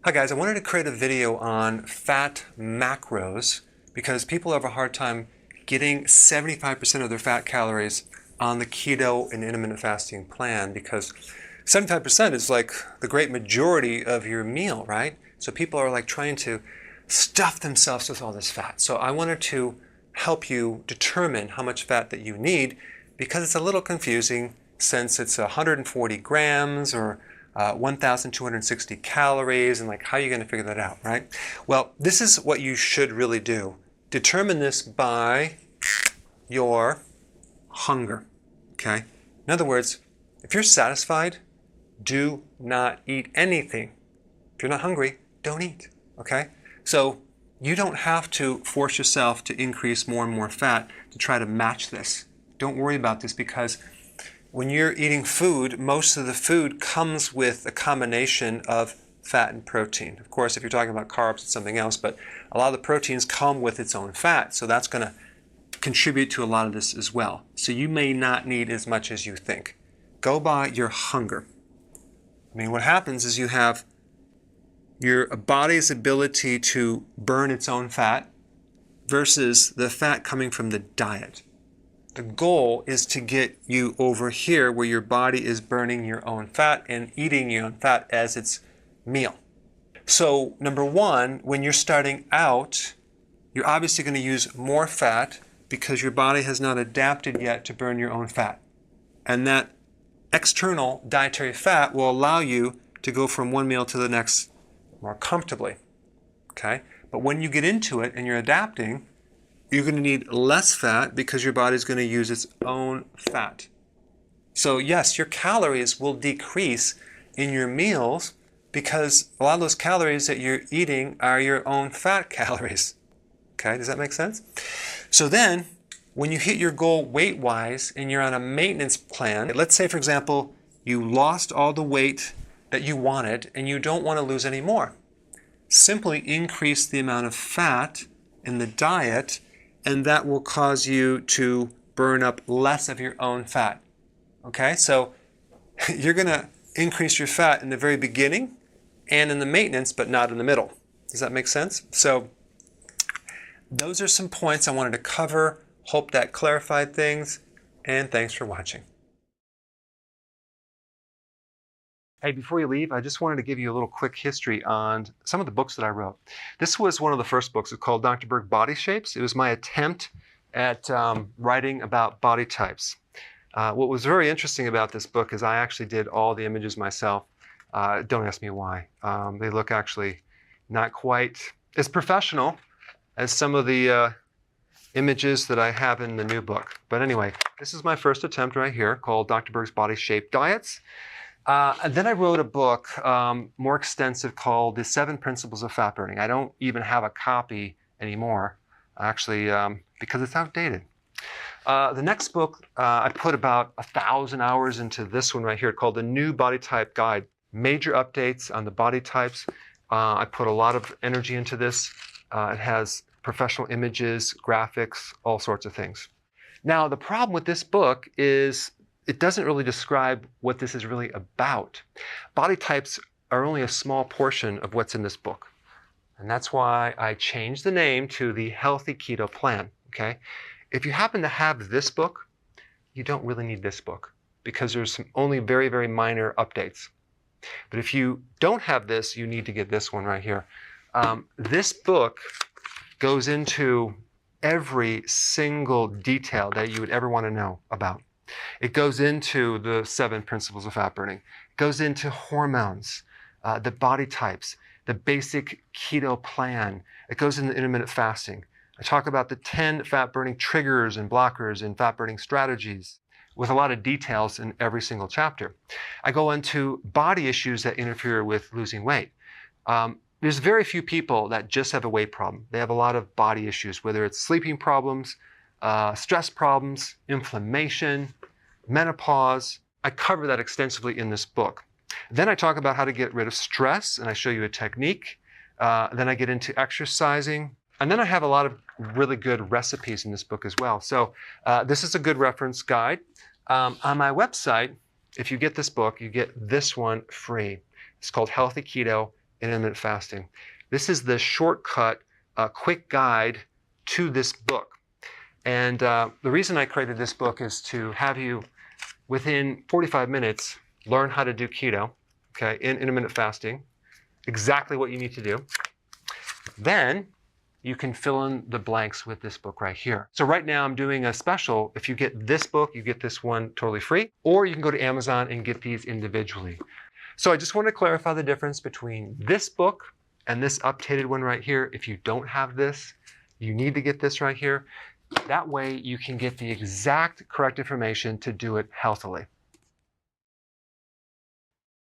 Hi guys, I wanted to create a video on fat macros because people have a hard time getting 75% of their fat calories on the keto and intermittent fasting plan because 75% is like the great majority of your meal, right? So people are like trying to stuff themselves with all this fat. So I wanted to help you determine how much fat that you need because it's a little confusing since it's 140 grams or 1,260 calories, and like how are you going to figure that out, right? Well, this is what you should really do. Determine this by your hunger, okay? In other words, if you're satisfied, do not eat anything. If you're not hungry, don't eat, okay? So you don't have to force yourself to increase more and more fat to try to match this. Don't worry about this because when you're eating food, most of the food comes with a combination of fat and protein. Of course, if you're talking about carbs, it's something else, but a lot of the proteins come with its own fat, so that's going to contribute to a lot of this as well. So you may not need as much as you think. Go by your hunger. I mean, what happens is you have your body's ability to burn its own fat versus the fat coming from the diet. The goal is to get you over here where your body is burning your own fat and eating your own fat as its meal. So number one, when you're starting out, you're obviously going to use more fat because your body has not adapted yet to burn your own fat. And that external dietary fat will allow you to go from one meal to the next more comfortably. Okay? But when you get into it and you're adapting, you're going to need less fat because your body's going to use its own fat. So yes, your calories will decrease in your meals because a lot of those calories that you're eating are your own fat calories. Okay, does that make sense? So then, when you hit your goal weight-wise and you're on a maintenance plan, let's say, for example, you lost all the weight that you wanted and you don't want to lose any more. Simply increase the amount of fat in the diet and that will cause you to burn up less of your own fat. Okay, so you're going to increase your fat in the very beginning and in the maintenance, but not in the middle. Does that make sense? So those are some points I wanted to cover. Hope that clarified things, and thanks for watching. Hey, before you leave, I just wanted to give you a little quick history on some of the books that I wrote. This was one of the first books. It's called Dr. Berg Body Shapes. It was my attempt at writing about body types. What was very interesting about this book is I actually did all the images myself. Don't ask me why. They look actually not quite as professional as some of the images that I have in the new book. But anyway, this is my first attempt right here called Dr. Berg's Body Shape Diets. And then I wrote a book more extensive called The 7 Principles of Fat Burning. I don't even have a copy anymore, actually, because it's outdated. The next book, I put about 1,000 hours into this one right here called The New Body Type Guide. Major updates on the body types. I put a lot of energy into this. It has professional images, graphics, all sorts of things. Now, the problem with this book is it doesn't really describe what this is really about. Body types are only a small portion of what's in this book. And that's why I changed the name to the Healthy Keto Plan, okay? If you happen to have this book, you don't really need this book because there's some only very, very minor updates. But if you don't have this, you need to get this one right here. This book goes into every single detail that you would ever want to know about. It goes into the 7 principles of fat burning. It goes into hormones, the body types, the basic keto plan. It goes into intermittent fasting. I talk about the 10 fat burning triggers and blockers and fat burning strategies with a lot of details in every single chapter. I go into body issues that interfere with losing weight. There's very few people that just have a weight problem. They have a lot of body issues, whether it's sleeping problems, stress problems, inflammation, menopause. I cover that extensively in this book. Then I talk about how to get rid of stress, and I show you a technique. Then I get into exercising. And then I have a lot of really good recipes in this book as well. So this is a good reference guide. On my website, if you get this book, you get this one free. It's called Healthy Keto in intermittent fasting. This is the shortcut, quick guide to this book. And the reason I created this book is to have you, within 45 minutes, learn how to do keto, okay, in intermittent fasting, exactly what you need to do. Then you can fill in the blanks with this book right here. So right now I'm doing a special. If you get this book, you get this one totally free, or you can go to Amazon and get these individually. So I just want to clarify the difference between this book and this updated one right here. If you don't have this, you need to get this right here. That way you can get the exact correct information to do it healthily.